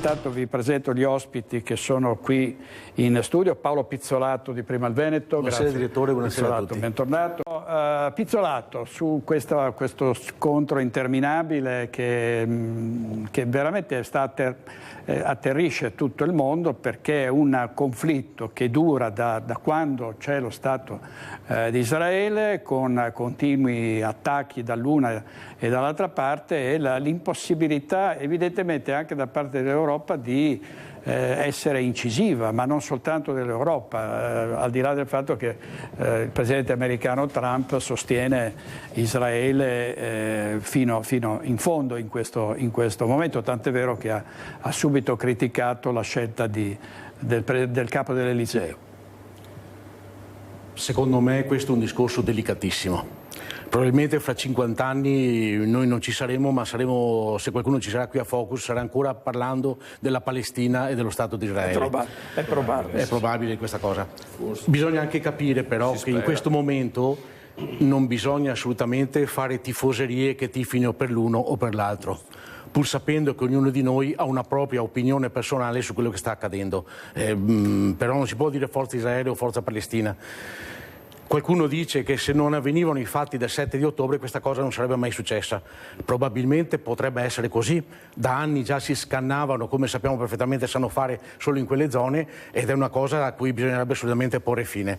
intanto vi presento gli ospiti che sono qui in studio. Paolo Pizzolato di Prima il Veneto. Buonasera direttore, buonasera Pizzolato, a tutti. Bentornato. Pizzolato, su questo scontro interminabile che veramente atterrisce tutto il mondo, perché è un conflitto che dura da quando c'è lo Stato di Israele, con continui attacchi dall'una e dall'altra parte, e l'impossibilità evidentemente anche da parte dell'Europa di essere incisiva, ma non soltanto dell'Europa, al di là del fatto che il presidente americano Trump sostiene Israele fino in fondo in questo momento, tant'è vero che ha subito criticato la scelta del capo dell'Eliseo. Secondo me questo è un discorso delicatissimo. Probabilmente fra 50 anni noi non ci saremo, ma saremo, se qualcuno ci sarà qui a Focus, sarà ancora parlando della Palestina e dello Stato di Israele. È probabile. È probabile questa cosa. Bisogna anche capire però che in questo momento non bisogna assolutamente fare tifoserie che tifino per l'uno o per l'altro, pur sapendo che ognuno di noi ha una propria opinione personale su quello che sta accadendo. Però non si può dire forza Israele o forza Palestina. Qualcuno dice che se non avvenivano i fatti del 7 di ottobre questa cosa non sarebbe mai successa. Probabilmente potrebbe essere così. Da anni già si scannavano, come sappiamo perfettamente sanno fare solo in quelle zone, ed è una cosa a cui bisognerebbe assolutamente porre fine.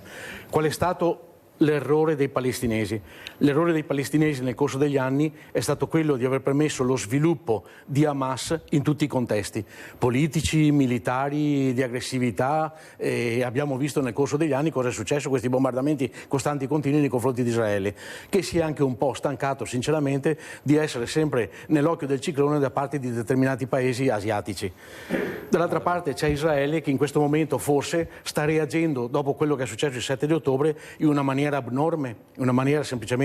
Qual è stato l'errore dei palestinesi? L'errore dei palestinesi nel corso degli anni è stato quello di aver permesso lo sviluppo di Hamas in tutti i contesti, politici, militari, di aggressività, e abbiamo visto nel corso degli anni cosa è successo, questi bombardamenti costanti e continui nei confronti di Israele, che si è anche un po' stancato sinceramente di essere sempre nell'occhio del ciclone da parte di determinati paesi asiatici. Dall'altra parte c'è Israele che in questo momento forse sta reagendo dopo quello che è successo il 7 di ottobre in una maniera abnorme, in una maniera semplicemente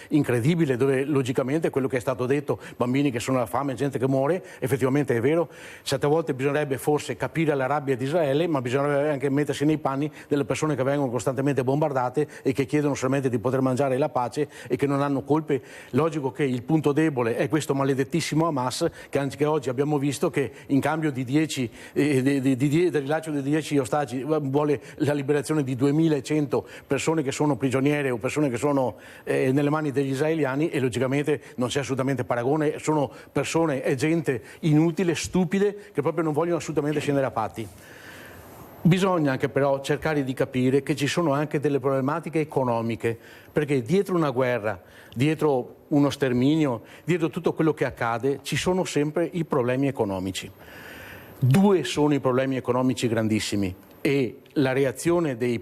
incredibile, dove logicamente quello che è stato detto, bambini che sono alla fame, gente che muore, effettivamente è vero. Certe volte bisognerebbe forse capire la rabbia di Israele, ma bisognerebbe anche mettersi nei panni delle persone che vengono costantemente bombardate e che chiedono solamente di poter mangiare la pace e che non hanno colpe. Logico che il punto debole è questo maledettissimo Hamas, che anche oggi abbiamo visto che in cambio del rilascio di 10 ostaggi vuole la liberazione di 2100 persone che sono prigioniere o persone che sono nelle mani degli israeliani, e logicamente non c'è assolutamente paragone, sono persone e gente inutile, stupide, che proprio non vogliono assolutamente scendere a patti. Bisogna anche però cercare di capire che ci sono anche delle problematiche economiche, perché dietro una guerra, dietro uno sterminio, dietro tutto quello che accade, ci sono sempre i problemi economici. Due sono i problemi economici grandissimi, e la reazione dei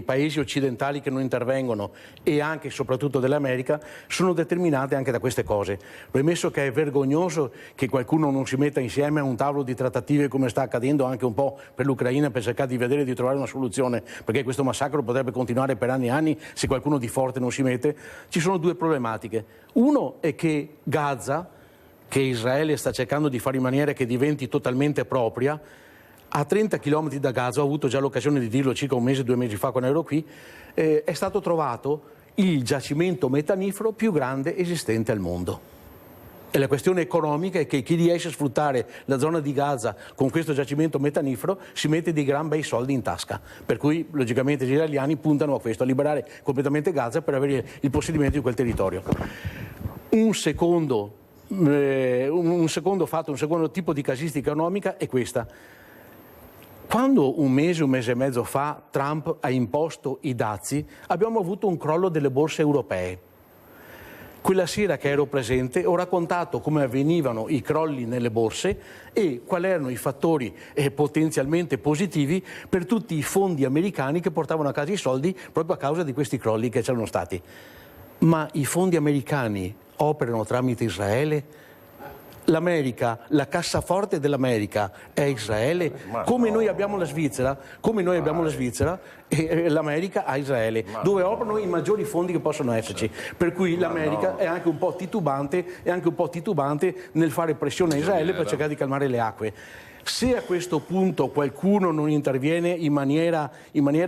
paesi occidentali che non intervengono, e anche e soprattutto dell'America, sono determinate anche da queste cose. Premesso che è vergognoso che qualcuno non si metta insieme a un tavolo di trattative, come sta accadendo anche un po' per l'Ucraina, per cercare di vedere di trovare una soluzione, perché questo massacro potrebbe continuare per anni e anni se qualcuno di forte non si mette. Ci sono due problematiche. Uno è che Gaza, che Israele sta cercando di fare in maniera che diventi totalmente propria, a 30 km da Gaza, ho avuto già l'occasione di dirlo circa un mese, 2 mesi fa quando ero qui, è stato trovato il giacimento metanifero più grande esistente al mondo. E la questione economica è che chi riesce a sfruttare la zona di Gaza con questo giacimento metanifero si mette dei gran bei soldi in tasca, per cui logicamente gli israeliani puntano a questo, a liberare completamente Gaza per avere il possedimento di quel territorio. Un secondo tipo di casistica economica è questa. Quando un mese e mezzo fa Trump ha imposto i dazi, abbiamo avuto un crollo delle borse europee. Quella sera che ero presente ho raccontato come avvenivano i crolli nelle borse e quali erano i fattori potenzialmente positivi per tutti i fondi americani che portavano a casa i soldi proprio a causa di questi crolli che c'erano stati. Ma i fondi americani operano tramite Israele? L'America, la cassaforte dell'America è Israele, come noi abbiamo la Svizzera, e l'America ha Israele, dove operano i maggiori fondi che possono esserci. Per cui l'America è anche un po' titubante nel fare pressione a Israele per cercare di calmare le acque. Se a questo punto qualcuno non interviene in maniera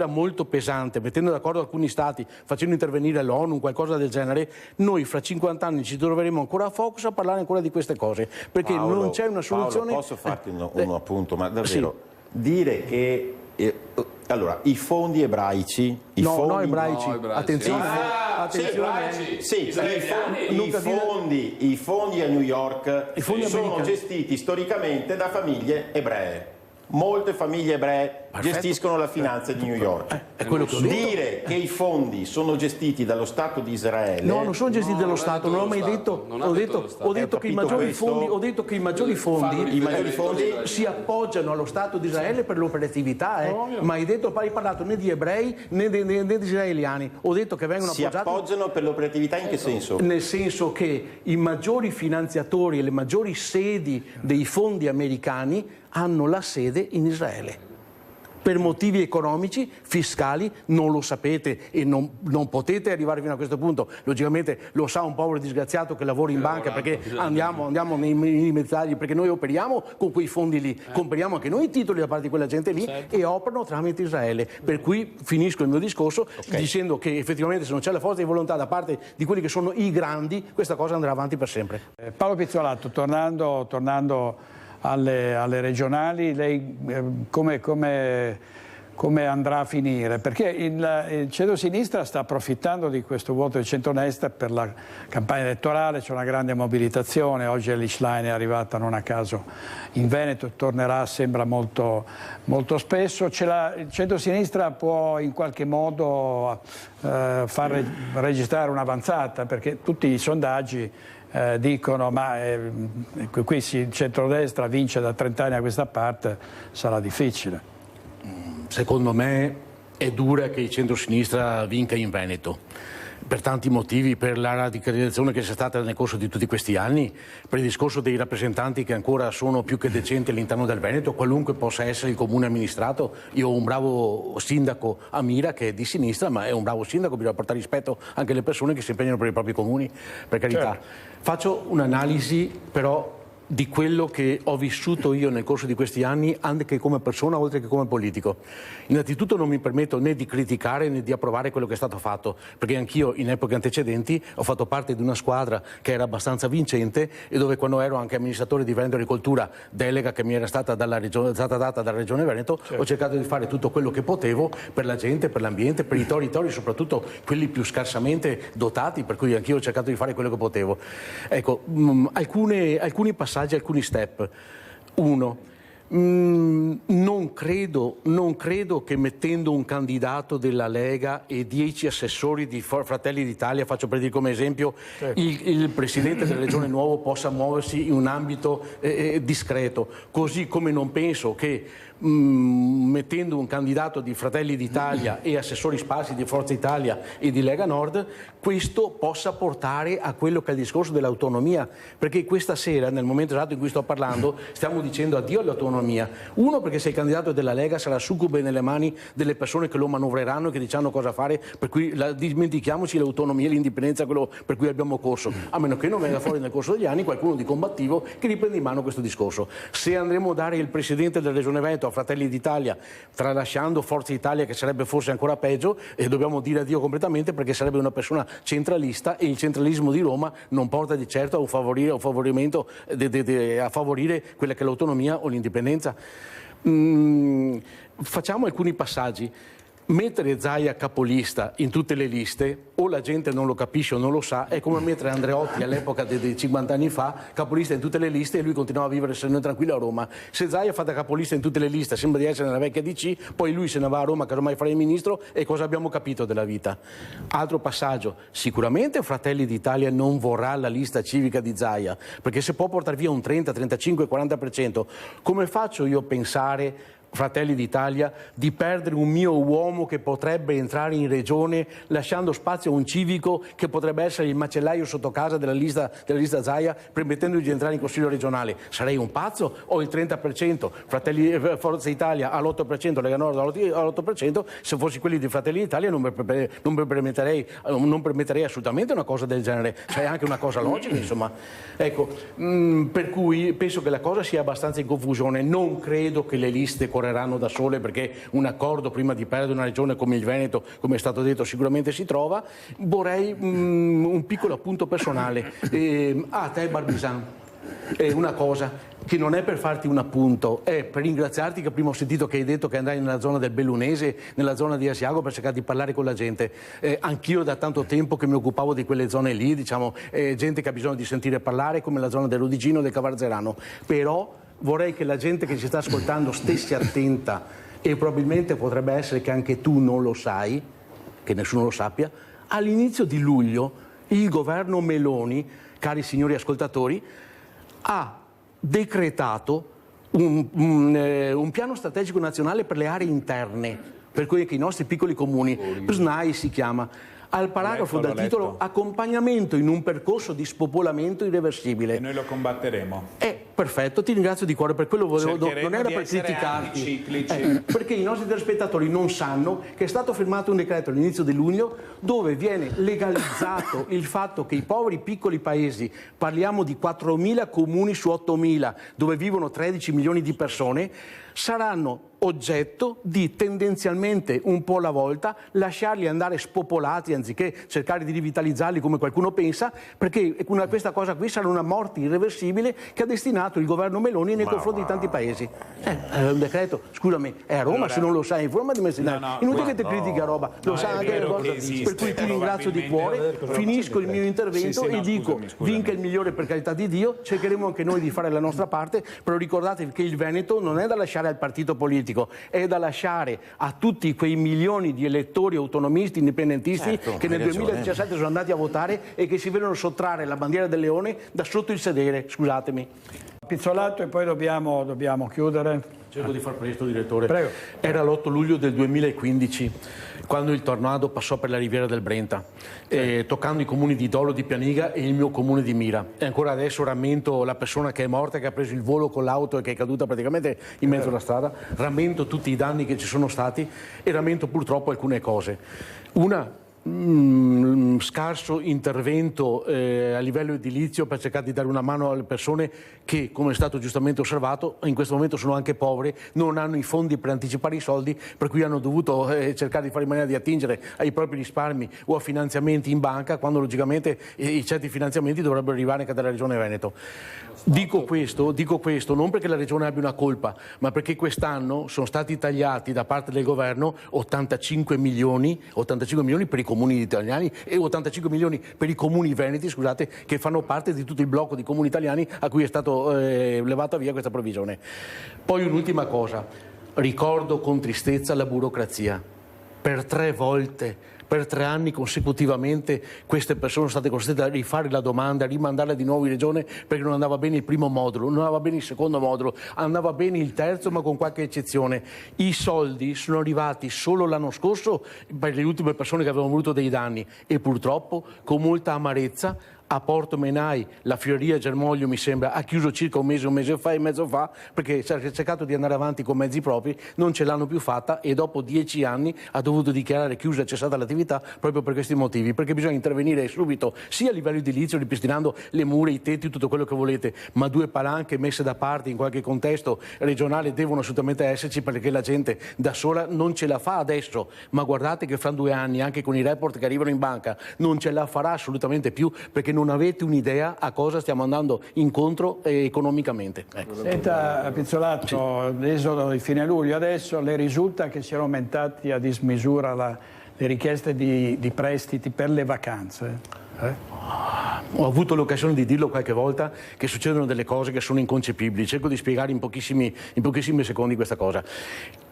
molto pesante, mettendo d'accordo alcuni stati, facendo intervenire l'ONU, qualcosa del genere, noi fra 50 anni ci troveremo ancora a focus a parlare ancora di queste cose, perché Paolo, non c'è una soluzione. Paolo, posso farti un appunto, ma davvero, dire che allora, i fondi ebraici, i ebraici. Attenzione, i fondi a New York sono gestiti storicamente da famiglie ebree. Molte famiglie ebree gestiscono la finanza di New York. È quello che ho detto. Dire che i fondi sono gestiti dallo Stato di Israele. No, non sono gestiti dallo Stato, non ho mai detto. Ho detto che i maggiori fondi si appoggiano allo Stato di Israele per l'operatività, ma hai parlato né di ebrei né di israeliani. Ho detto che vengono appoggiati. Si appoggiano per l'operatività in che senso? Nel senso che i maggiori finanziatori e le maggiori sedi dei fondi americani hanno la sede in Israele. Per motivi economici, fiscali, non lo sapete e non potete arrivare fino a questo punto. Logicamente lo sa un povero disgraziato che lavora in banca, perché andiamo nei dettagli, perché noi operiamo con quei fondi lì, compriamo anche noi i titoli da parte di quella gente lì, e operano tramite Israele. Per cui finisco il mio discorso dicendo che effettivamente se non c'è la forza di volontà da parte di quelli che sono i grandi, questa cosa andrà avanti per sempre. Paolo Pizzolato, tornando alle regionali, lei come andrà a finire? Perché il centro-sinistra sta approfittando di questo vuoto del centro-destra per la campagna elettorale, c'è una grande mobilitazione, oggi Elly Schlein è arrivata non a caso in Veneto, tornerà sembra molto, molto spesso. Il centro-sinistra può in qualche modo far registrare un'avanzata, perché tutti i sondaggi dicono qui il centrodestra vince da 30 anni a questa parte, sarà difficile. Secondo me è dura che il centro-sinistra vinca in Veneto, per tanti motivi, per la radicalizzazione che c'è stata nel corso di tutti questi anni, per il discorso dei rappresentanti che ancora sono più che decenti all'interno del Veneto, qualunque possa essere il comune amministrato. Io ho un bravo sindaco a Mira che è di sinistra, ma è un bravo sindaco, bisogna portare rispetto anche alle persone che si impegnano per i propri comuni, per carità. Certo. Faccio un'analisi però di quello che ho vissuto io nel corso di questi anni, anche come persona oltre che come politico. Innanzitutto non mi permetto né di criticare né di approvare quello che è stato fatto, perché anch'io in epoche antecedenti ho fatto parte di una squadra che era abbastanza vincente e dove, quando ero anche amministratore di Veneto Agricoltura, delega che mi era stata data dalla Regione Veneto, certo, ho cercato di fare tutto quello che potevo per la gente, per l'ambiente, per i territori, soprattutto quelli più scarsamente dotati, per cui anch'io ho cercato di fare quello che potevo. Ecco, alcuni passaggi, alcuni step. Uno, non credo che mettendo un candidato della Lega e 10 assessori di Fratelli d'Italia, faccio per dire come esempio, il presidente della Regione Nuovo possa muoversi in un ambito discreto, così come non penso che mettendo un candidato di Fratelli d'Italia e assessori sparsi di Forza Italia e di Lega Nord, questo possa portare a quello che è il discorso dell'autonomia, perché questa sera, nel momento esatto in cui sto parlando, stiamo dicendo addio all'autonomia. Uno, perché se il candidato della Lega sarà succube nelle mani delle persone che lo manovreranno e che diciamo cosa fare, per cui dimentichiamoci l'autonomia e l'indipendenza, quello per cui abbiamo corso, a meno che non venga fuori nel corso degli anni qualcuno di combattivo che riprenda in mano questo discorso. Se andremo a dare il presidente della Regione Veneto a Fratelli d'Italia, tralasciando Forza Italia, che sarebbe forse ancora peggio, e dobbiamo dire addio completamente, perché sarebbe una persona centralista, e il centralismo di Roma non porta di certo a un favorimento a favorire quella che è l'autonomia o l'indipendenza. Facciamo alcuni passaggi. Mettere Zaia capolista in tutte le liste, o la gente non lo capisce o non lo sa, è come mettere Andreotti all'epoca dei 50 anni fa capolista in tutte le liste e lui continuava a vivere sereno e tranquillo a Roma. Se Zaia fa da capolista in tutte le liste, sembra di essere nella vecchia DC, poi lui se ne va a Roma, casomai fare il ministro, e cosa abbiamo capito della vita? Altro passaggio, sicuramente Fratelli d'Italia non vorrà la lista civica di Zaia, perché se può portare via un 30, 35, 40%, come faccio io a pensare Fratelli d'Italia, di perdere un mio uomo che potrebbe entrare in regione lasciando spazio a un civico che potrebbe essere il macellaio sotto casa della lista Zaia, permettendogli di entrare in Consiglio regionale. Sarei un pazzo? Ho il 30%, Forza Italia all'8%, Lega Nord all'8%, se fossi quelli di Fratelli d'Italia non permetterei assolutamente una cosa del genere. C'è anche una cosa logica, insomma. Ecco, per cui penso che la cosa sia abbastanza in confusione. Non credo che le liste correranno da sole, perché un accordo prima di perdere una regione come il Veneto, come è stato detto, sicuramente si trova. Vorrei un piccolo appunto personale. A te Barbisan, una cosa che non è per farti un appunto, è per ringraziarti, che prima ho sentito che hai detto che andai nella zona del Bellunese, nella zona di Asiago, per cercare di parlare con la gente. Anch'io da tanto tempo che mi occupavo di quelle zone lì, diciamo, gente che ha bisogno di sentire parlare, come la zona dell'Udigino, del Cavarzerano. Però vorrei che la gente che ci sta ascoltando stesse attenta, e probabilmente potrebbe essere che anche tu non lo sai, che nessuno lo sappia. All'inizio di luglio il governo Meloni, cari signori ascoltatori, ha decretato un piano strategico nazionale per le aree interne, per cui anche i nostri piccoli comuni, PSNAI si chiama. Al paragrafo dal titolo "Accompagnamento in un percorso di spopolamento irreversibile". E noi lo combatteremo. Perfetto, ti ringrazio di cuore per quello, non era per criticarti, perché i nostri telespettatori non sanno che è stato firmato un decreto all'inizio di luglio dove viene legalizzato il fatto che i poveri piccoli paesi, parliamo di 4.000 comuni su 8.000 dove vivono 13 milioni di persone, saranno oggetto di tendenzialmente un po' alla volta lasciarli andare spopolati anziché cercare di rivitalizzarli come qualcuno pensa, perché questa cosa qui sarà una morte irreversibile che ha destinato il governo Meloni nei confronti di tanti paesi. È un decreto, scusami, è a Roma, allora, se non lo sai, informati, inutile che ti critichi a roba, lo sa anche la cosa, per cui ti ringrazio di cuore, finisco il mio intervento e dico, vinca il migliore per carità di Dio, cercheremo anche noi di fare la nostra parte, però ricordatevi che il Veneto non è da lasciare al partito politico, è da lasciare a tutti quei milioni di elettori autonomisti, indipendentisti, che nel 2017 sono andati a votare e che si vedono sottrarre la bandiera del leone da sotto il sedere, scusatemi. Pizzolato, e poi dobbiamo chiudere. Cerco di far presto, direttore. Prego. Era l'8 luglio del 2015, quando il tornado passò per la riviera del Brenta, toccando i comuni di Dolo, di Pianiga e il mio comune di Mira. E ancora adesso rammento la persona che è morta, che ha preso il volo con l'auto e che è caduta praticamente in mezzo alla strada. Rammento tutti i danni che ci sono stati e rammento purtroppo alcune cose. Una, scarso intervento a livello edilizio per cercare di dare una mano alle persone che, come è stato giustamente osservato, in questo momento sono anche povere, non hanno i fondi per anticipare i soldi, per cui hanno dovuto cercare di fare in maniera di attingere ai propri risparmi o a finanziamenti in banca, quando logicamente i certi finanziamenti dovrebbero arrivare anche dalla Regione Veneto. Dico questo non perché la Regione abbia una colpa, ma perché quest'anno sono stati tagliati da parte del governo 85 milioni per i comuni italiani e 85 milioni per i comuni veneti, scusate, che fanno parte di tutto il blocco di comuni italiani a cui è stato levata via questa provvigione. Poi un'ultima cosa, ricordo con tristezza la burocrazia. Per 3 volte, per 3 anni consecutivamente queste persone sono state costrette a rifare la domanda, a rimandarla di nuovo in regione perché non andava bene il primo modulo, non andava bene il secondo modulo, andava bene il terzo ma con qualche eccezione. I soldi sono arrivati solo l'anno scorso per le ultime persone che avevano avuto dei danni e purtroppo con molta amarezza a Porto Menai la Fioria Germoglio, mi sembra, ha chiuso circa un mese e mezzo fa, perché ha cercato di andare avanti con mezzi propri, non ce l'hanno più fatta e dopo 10 anni ha dovuto dichiarare chiusa e cessata l'attività proprio per questi motivi, perché bisogna intervenire subito sia a livello edilizio, ripristinando le mura, i tetti, tutto quello che volete, ma 2 palanche messe da parte in qualche contesto regionale devono assolutamente esserci, perché la gente da sola non ce la fa adesso, ma guardate che fra 2 anni, anche con i report che arrivano in banca, non ce la farà assolutamente più, perché non avete un'idea a cosa stiamo andando incontro economicamente. Ecco. Senta Pizzolato, l'esodo di fine luglio adesso, le risulta che siano aumentati a dismisura le richieste di prestiti per le vacanze? Ho avuto l'occasione di dirlo qualche volta che succedono delle cose che sono inconcepibili. Cerco di spiegare in pochissimi secondi questa cosa.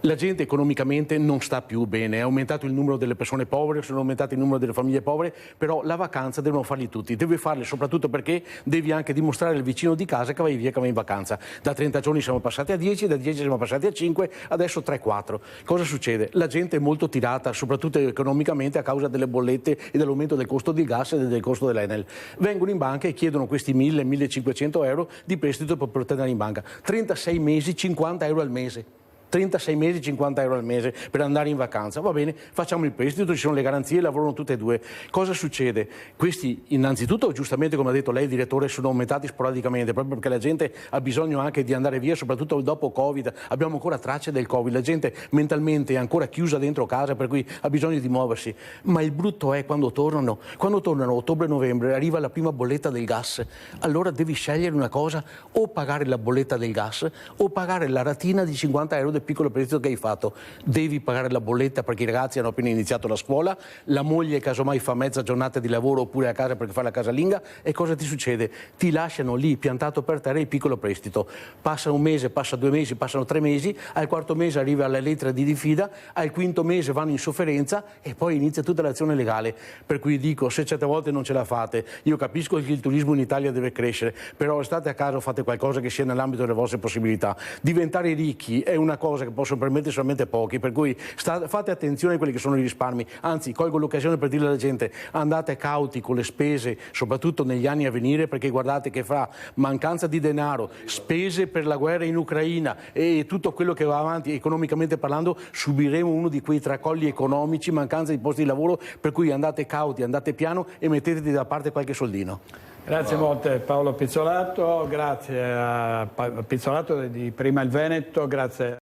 La gente economicamente non sta più bene, è aumentato il numero delle persone povere, sono aumentati il numero delle famiglie povere, però la vacanza devono farli tutti. Devi farle soprattutto perché devi anche dimostrare al vicino di casa che vai via, che vai in vacanza. Da 30 giorni siamo passati a 10, da 10 siamo passati a 5, adesso 3-4. Cosa succede? La gente è molto tirata, soprattutto economicamente, a causa delle bollette e dell'aumento del costo del gas e del costo dell'Enel. Vengono in banca e chiedono questi 1.000-1.500 euro di prestito per poter andare in banca. 36 mesi, 50 euro al mese. 36 mesi, 50 euro al mese per andare in vacanza. Va bene, facciamo il prestito, ci sono le garanzie, lavorano tutte e due. Cosa succede? Questi, innanzitutto, giustamente come ha detto lei, direttore, sono aumentati sporadicamente, proprio perché la gente ha bisogno anche di andare via, soprattutto dopo Covid. Abbiamo ancora tracce del Covid, la gente mentalmente è ancora chiusa dentro casa, per cui ha bisogno di muoversi. Ma il brutto è quando tornano ottobre-novembre, arriva la prima bolletta del gas. Allora devi scegliere una cosa, o pagare la bolletta del gas o pagare la ratina di 50 euro del piccolo prestito che hai fatto. Devi pagare la bolletta perché i ragazzi hanno appena iniziato la scuola, la moglie casomai fa mezza giornata di lavoro oppure a casa perché fa la casalinga, e cosa ti succede? Ti lasciano lì piantato per terra il piccolo prestito. Passa un mese, passa 2 mesi, passano 3 mesi, al quarto mese arriva la lettera di diffida, al quinto mese vanno in sofferenza e poi inizia tutta l'azione legale. Per cui dico, se certe volte non ce la fate, io capisco che il turismo in Italia deve crescere, però state a casa o fate qualcosa che sia nell'ambito delle vostre possibilità. Diventare ricchi è una cosa che possono permettere solamente pochi, per cui fate attenzione a quelli che sono i risparmi. Anzi, colgo l'occasione per dire alla gente: andate cauti con le spese, soprattutto negli anni a venire, perché guardate che fra mancanza di denaro, spese per la guerra in Ucraina e tutto quello che va avanti economicamente parlando, subiremo uno di quei tracolli economici, mancanza di posti di lavoro, per cui andate cauti, andate piano e mettetevi da parte qualche soldino. Grazie molte Paolo Pizzolato, grazie a Pizzolato di Prima il Veneto, grazie